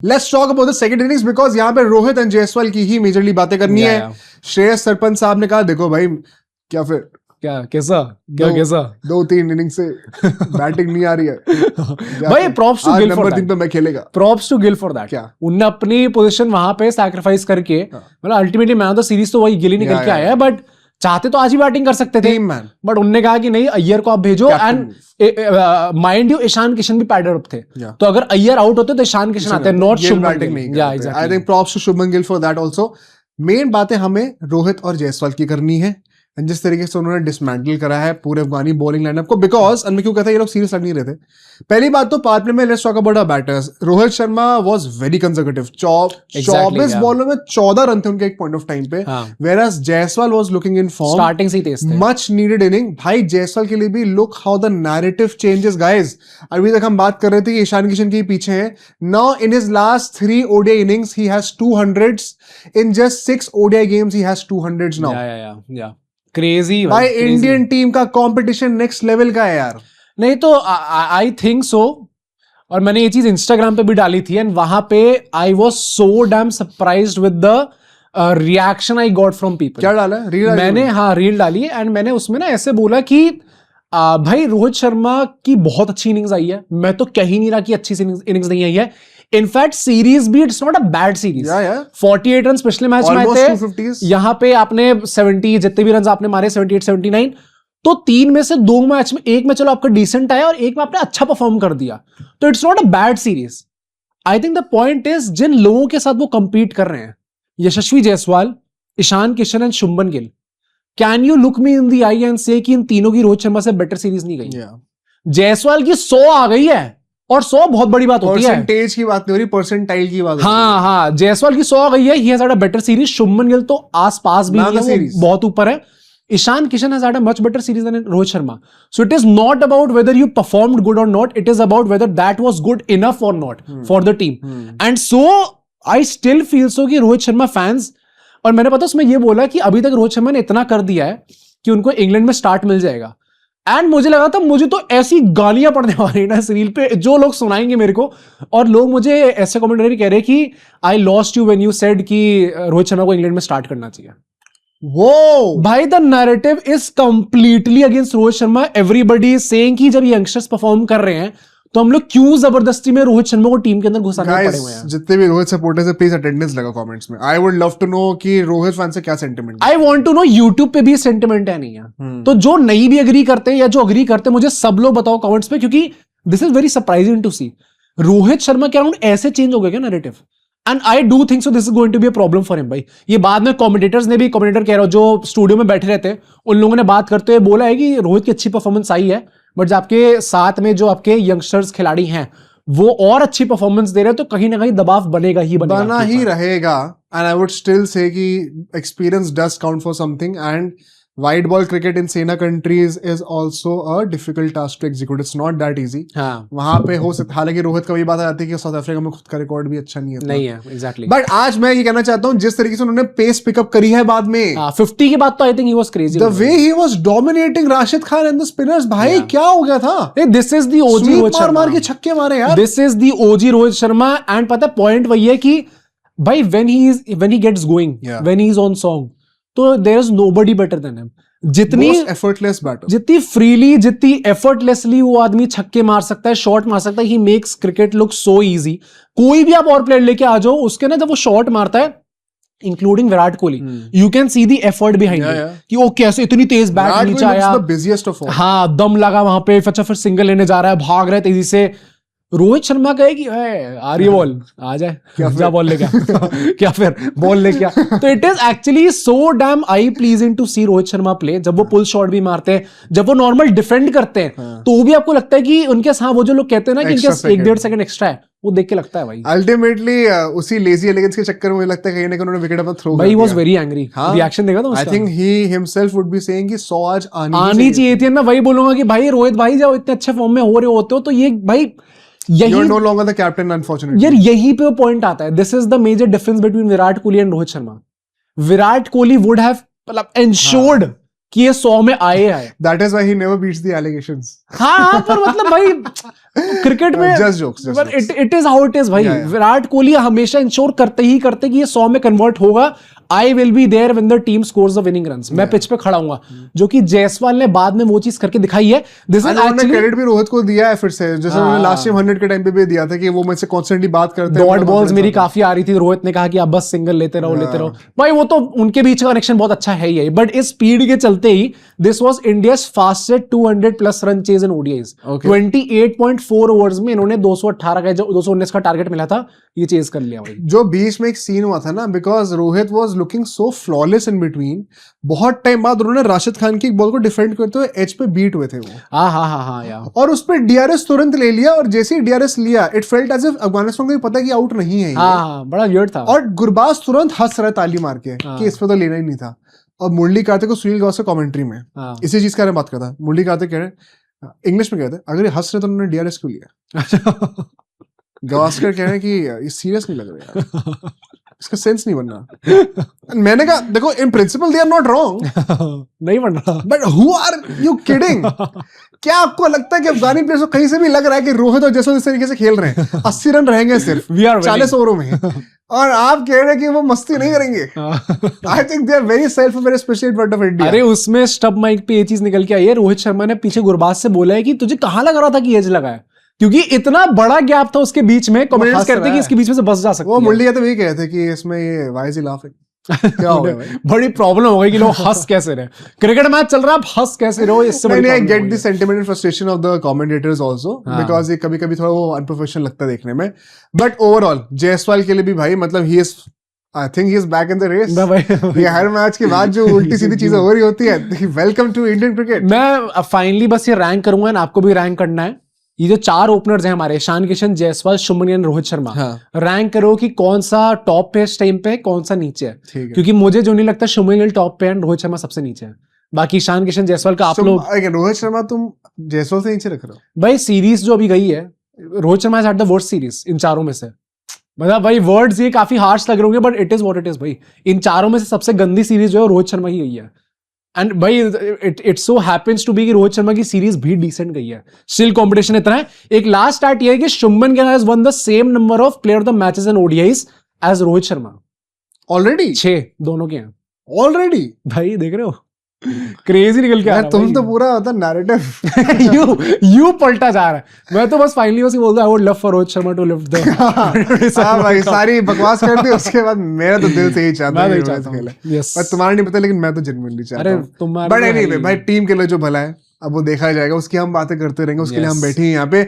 Let's talk about the second innings because यहाँ पे Rohit and Jaiswal की ही मेजरली बातें करनी है। श्रेयस सरपंच साहब ने कहा देखो भाई क्या फिर कैसा 2-3 इनिंग से बैटिंग नहीं आ रही है भाई props to Gill for number 3 पे मैं खेलेगा। Props to Gill for that. क्या उनने अपनी पोजीशन वहां पे सैक्रिफाइस करके मतलब ultimately man of the series तो वही गिल ही निकल के आया है, बट चाहते तो आज ही बैटिंग कर सकते थे बट उनने कहा कि नहीं अय्यर को आप भेजो and mind you Ishan Kishan भी पैडर अप थे तो अगर अय्यर आउट होते तो ईशान किशन आते, not Shubman Gill. I think props to Shubman Gill for that also. Main बातें हमें रोहित और जायसवाल की करनी है जिस तरीके से उन्होंने डिसमेंटल करा है पूरे अफगानी बॉलिंग लाइनअप को। बिकॉज मैं क्यों कहता है ये लोग सीरियस लग नहीं रहे थे। पहली बात तो पावर प्ले में let's talk about our batters. Rohit Sharma was very conservative. 24 बॉलों में 14 रन थे उनके एक पॉइंट ऑफ टाइम पे, whereas Jaiswal was looking in form, starting से ही तेज थे, मच नीडेड इनिंग। भाई जायसवाल के लिए भी look how the narrative changes guys. अभी तक हम बात कर रहे थे कि ईशान किशन के पीछे है, now in his last 3 ODI innings he has 200s, in just 6 ODI games he has 200s now. Crazy भाई इंडियन टीम का कंपटीशन नेक्स्ट लेवल का है यार। नहीं तो आई थिंक सो, और मैंने ये चीज इंस्टाग्राम पे भी डाली थी एंड वहां पे I was so damn surprised with the reaction I got from people. क्या डाला रील? मैंने रील डाली एंड मैंने उसमें ना ऐसे बोला कि भाई रोहित शर्मा की बहुत अच्छी इनिंग्स आई है, मैं तो कह ही नहीं रहा कि अच्छी इनिंग्स नहीं आई है। इनफैक्ट सीरीज भी it's not a bad series. 48 run पिछले मैच में आए थे, यहाँ पे आपने 70 जितने भी रन आपने मारे 78 79, तो 3 में से 2 मैच में, एक में चलो आपका डिसेंट आया और एक में आपने अच्छा परफॉर्म कर दिया, तो it's not a bad series. I think the point is जिन लोगों के साथ वो कंपीट कर रहे हैं, Yashasvi Jaiswal, Ishan Kishan and Shubman Gill, can you look me in the eye and say कि इन तीनों की रोहित शर्मा से बेटर सीरीज नहीं गई। जायसवाल की 100 आ गई है और 100 बहुत बड़ी बात होती है, परसेंटेज की बात नहीं हो रही, परसेंटाइल की बात। हाँ जायसवाल की 100 आ गई है, he has had a better series. Shubman Gill तो आसपास भी नहीं है, बहुत ऊपर है। Ishan Kishan has had a much better series than Rohit Sharma. So it is not about whether you performed good और not, it is about whether that was good enough और not for the team. And so I still feel so कि Rohit Sharma fans, और मैंने पता उसमें ये बोला कि अभी तक रोहित शर्मा ने इतना कर दिया है कि उनको इंग्लैंड में स्टार्ट मिल जाएगा। एंड मुझे लगा था मुझे तो ऐसी गालियां पड़ने वाली ना इस रील पे, जो लोग सुनाएंगे मेरे को, और लोग मुझे ऐसे कमेंट कह रहे कि I lost you when you said कि रोहित शर्मा को इंग्लैंड में स्टार्ट करना चाहिए। वो भाई the narrative is completely against Rohit Sharma. Everybody is saying कि जब यंगस्टर्स परफॉर्म कर रहे हैं तो हम लोग क्यों जबरदस्ती में रोहित शर्मा को टीम के अंदर घुसाने पड़े हुए हैं। जितने भी रोहित सपोर्टर्स हैं प्लीज अटेंडेंस लगा कमेंट्स में। I would love to know कि रोहित फैन से क्या sentiment. I want to know YouTube पे भी सेंटिमेंट है नहीं है, तो जो नहीं भी एग्री करते या जो एग्री करते मुझे सब लोग बताओ कमेंट्स पे, क्योंकि this is very surprising to see Rohit Sharma के अराउंड ऐसे चेंज हो गया क्या narrative. And I do think so this is going to be a problem for him. भाई ये बाद में कमेंटेटर्स ने भी, कमेंटेटर कह रहा हूं जो स्टूडियो में बैठे रहते हैं, उन लोगों ने बात करते हुए बोला है कि रोहित की अच्छी परफॉर्मेंस आई है, बट जो आपके साथ में जो आपके यंगस्टर्स खिलाड़ी हैं वो और अच्छी परफॉर्मेंस दे रहे हैं, तो कहीं ना कहीं दबाव बनेगा ही बना ही रहेगा। And I would still say कि experience does count for something, and wide ball cricket in SENA countries is also a difficult task to execute. It's not that easy. वहां पे हो सकता, हालांकि रोहित का भी बात आती है कि साउथ अफ्रीका में खुद का रिकॉर्ड भी अच्छा नहीं है एग्जैक्टली। बट आज मैं ये कहना चाहता हूँ जिस तरीके से उन्होंने पेस पिकअप करी है बाद में 50 के बाद, तो I think he was crazy the way he was dominating Rashid Khan and the spinners. भाई क्या हो गया था। This is the OG Rohit Sharma, मार के छक्के मारे यार। This is the OG Rohit Sharma. And पता पॉइंट वही है कि भाई when he gets going, when he is on song, तो there is nobody better than him. जितनी एफर्टलेस बैटर, जितनी फ्रीली, जितनी एफर्टलेसली वो आदमी छक्के मार सकता है, शॉट मार सकता है, he makes cricket look so easy. कोई भी आप और प्लेयर लेके आ जाओ, उसके ना जब वो शॉट मारता है, including Virat Kohli, you can see the effort behind it कि वो कैसे इतनी तेज बैट नीचे आया, हाँ दम लगा वहां पे, अच्छा फिर सिंगल लेने जा रहा है, भाग रहा है तेजी से। रोहित शर्मा कहे कि आ रही है बॉल, आ जाए क्या बॉल लेके क्या फिर बॉल लेके आ। तो it is actually so damn I pleasing to see Rohit Sharma play. जब वो पुल शॉट भी मारते हैं, जब वो नॉर्मल डिफेंड करते हैं, तो वो भी आपको लगता है कि उनके साथ वो जो लोग कहते हैं ना कि इनके 1-1.5 सेकंड एक्स्ट्रा है, वो देख के लगता है भाई। अल्टीमेटली उसी लेजी एलिगेंस के चक्कर में मुझे लगता है कहीं ना कहीं उन्होंने विकेट अपना थ्रो कर दिया। भाई वाज वेरी एंग्री, रिएक्शन देखा था उसका। आई think he himself would be saying कि 100 आज आनी चाहिए थी। मैं वही बोलूंगा कि भाई रोहित भाई जब इतने अच्छे फॉर्म में हो रहे होते हो, तो ये भाई यही You're no longer the captain, unfortunately. यार यही पे पॉइंट आता है। This is the major difference between Virat Kohli and Rohit Sharma. Virat Kohli would have मतलब ensured कि ये 100 में आए। That is why he never beats the allegations. हाँ पर मतलब भाई क्रिकेट में Just jokes. It is how it is भाई। विराट कोहली हमेशा इंश्योर करते कि ये 100 में कन्वर्ट होगा। I will be there when the team scores the winning runs. मैं पिच पे खड़ा हूंगा, जो कि जायसवाल ने बाद में वो चीज करके दिखाई है। दिस इज एक्चुअली क्रेडिट भी रोहित को दिया है फिर से, जैसे उन्होंने लास्ट टाइम 100 के टाइम पे भी दिया था कि वो मुझसे कॉन्स्टेंटली बात करते हैं। डॉट बॉल्स मेरी काफी आ रही थी, रोहित ने कहा कि आप बस सिंगल लेते रहो भाई। वो तो उनके बीच का कनेक्शन बहुत अच्छा है ही, बट इस स्पीड के चलते ही this was India's fastest 200 plus run chase in ODIs. 28.4 overs में इन्होंने 218 का, 219 का टारगेट मिला था, ये चेज कर लिया भाई। जो बीच में एक सीन हुआ था ना, because Rohit was looking so flawless in between, बहुत टाइम बाद उन्होंने राशिद खान की एक बॉल को डिफेंड करते हुए एज पे बीट हुए थे वो। हाँ यार। और उस पे डीआरएस तुरंत ले लिया, और जैसे ही डीआरएस लिया it felt as if Afghanistan को भी पता कि आउट नहीं है ये। हाँ, बड़ा वियर्ड था। और गुरबाज तुरंत हंस रहा ताली मार के कि इस पे तो लेना ही नहीं था। और मुरली कार्तिक को सुनील गावस्कर कमेंट्री में इसी चीज के बारे में बात करता, मुरली कार्तिक कह रहे इंग्लिश में कहते अगर ये हंस रहे तो उन्होंने डीआरएस क्यों लिया। गावस्कर कह रहे हैं कि ये सीरियस नहीं लग रहा यार, इसका सेंस नहीं बन रहा। मैंने कहा देखो in principle they are not wrong, नहीं बन रहा, but who are you kidding? क्या आपको लगता है कि अफगानी प्लेयर्स को कहीं से भी लग रहा है कि रोहित और जयसवाल इस तरीके से खेल रहे हैं 80 रन रहेंगे सिर्फ 40 ओवरों में, और आप कह रहे हैं कि वो मस्ती नहीं करेंगे? I think they are very self very special front of India. अरे उसमें स्टब माइक पे ये चीज निकल के आई है, रोहित शर्मा ने पीछे गुरबाज से बोला है कि तुझे कहां लग रहा था कि एज लगा है, क्योंकि इतना बड़ा गैप था उसके बीच में। कमेंट्स करते कि इसके बीच में से बस जा सकते हैं। वो मुरली तो वही कहते कि इसमें ये व्हाई इज ही लाफिंग, क्या हो गया भाई? बड़ी प्रॉब्लम हो गई कि लोग हंस कैसे रहे, क्रिकेट मैच चल रहा है, आप हंस कैसे रहो? इससे बड़ी I get the sentiment and frustration of the commentators also, because ये कभी-कभी थोड़ा वो अनप्रोफेशनल लगता है देखने में। बट ओवरऑल जायसवाल के लिए भी भाई मतलब he is, I think he is back in the race. ये हर मैच के बाद जो उल्टी सीधी चीजें हो रही होती है, वेलकम टू इंडियन क्रिकेट। मैं फाइनली बस ये रैंक करूंगा, आपको भी रैंक करना है। ये जो 4 ओपनर्स हैं हमारे, ईशान किशन, जायसवाल, शुभमन गिल, रोहित शर्मा, रैंक करो कि कौन सा टॉप पे इस टाइम पे, कौन सा नीचे है। क्योंकि मुझे जो नहीं लगता शुभमन गिल टॉप पे है, रोहित शर्मा सबसे नीचे है। बाकी ईशान किशन, जायसवाल का आप लोग। रोहित शर्मा तुम जायसवाल से नीचे रख रहे हो भाई? सीरीज जो अभी गई है, Rohit Sharma has had the worst series in चारों में से। मतलब भाई वर्ड्स ये काफी हार्श लग रहे होंगे, but it is what it is भाई। इन चारों में से सबसे गंदी सीरीज जो है रोहित शर्मा की गई है। एंड भाई it so happens to be कि रोहित शर्मा की सीरीज भी डिसेंट गई है। स्टिल कंपटीशन इतना है। एक लास्ट स्टार्ट ये है कि Shubman Gill has won the same number of player of the matches in ODIs as Rohit Sharma. Already 6 दोनों के हैं ऑलरेडी। भाई देख रहे हो, क्रेजी निकल के आ रहा है। तुम तो पूरा होता नैरेटिव यू पलटा जा रहा है। मैं तो बस फाइनली बस बोलता I would love for Rohit Sharma to lift the. हां भाई सारी बकवास कर दी, उसके बाद मेरा तो दिल से ही चाहता है पर तुम्हारा नहीं पता, लेकिन मैं तो जेन्युइनली चाहता हूं। बट एनीवे भाई टीम के लिए जो भला है अब वो देखा जाएगा, उसकी हम बातें करते रहेंगे, उसके लिए हम बैठे हैं यहाँ पे।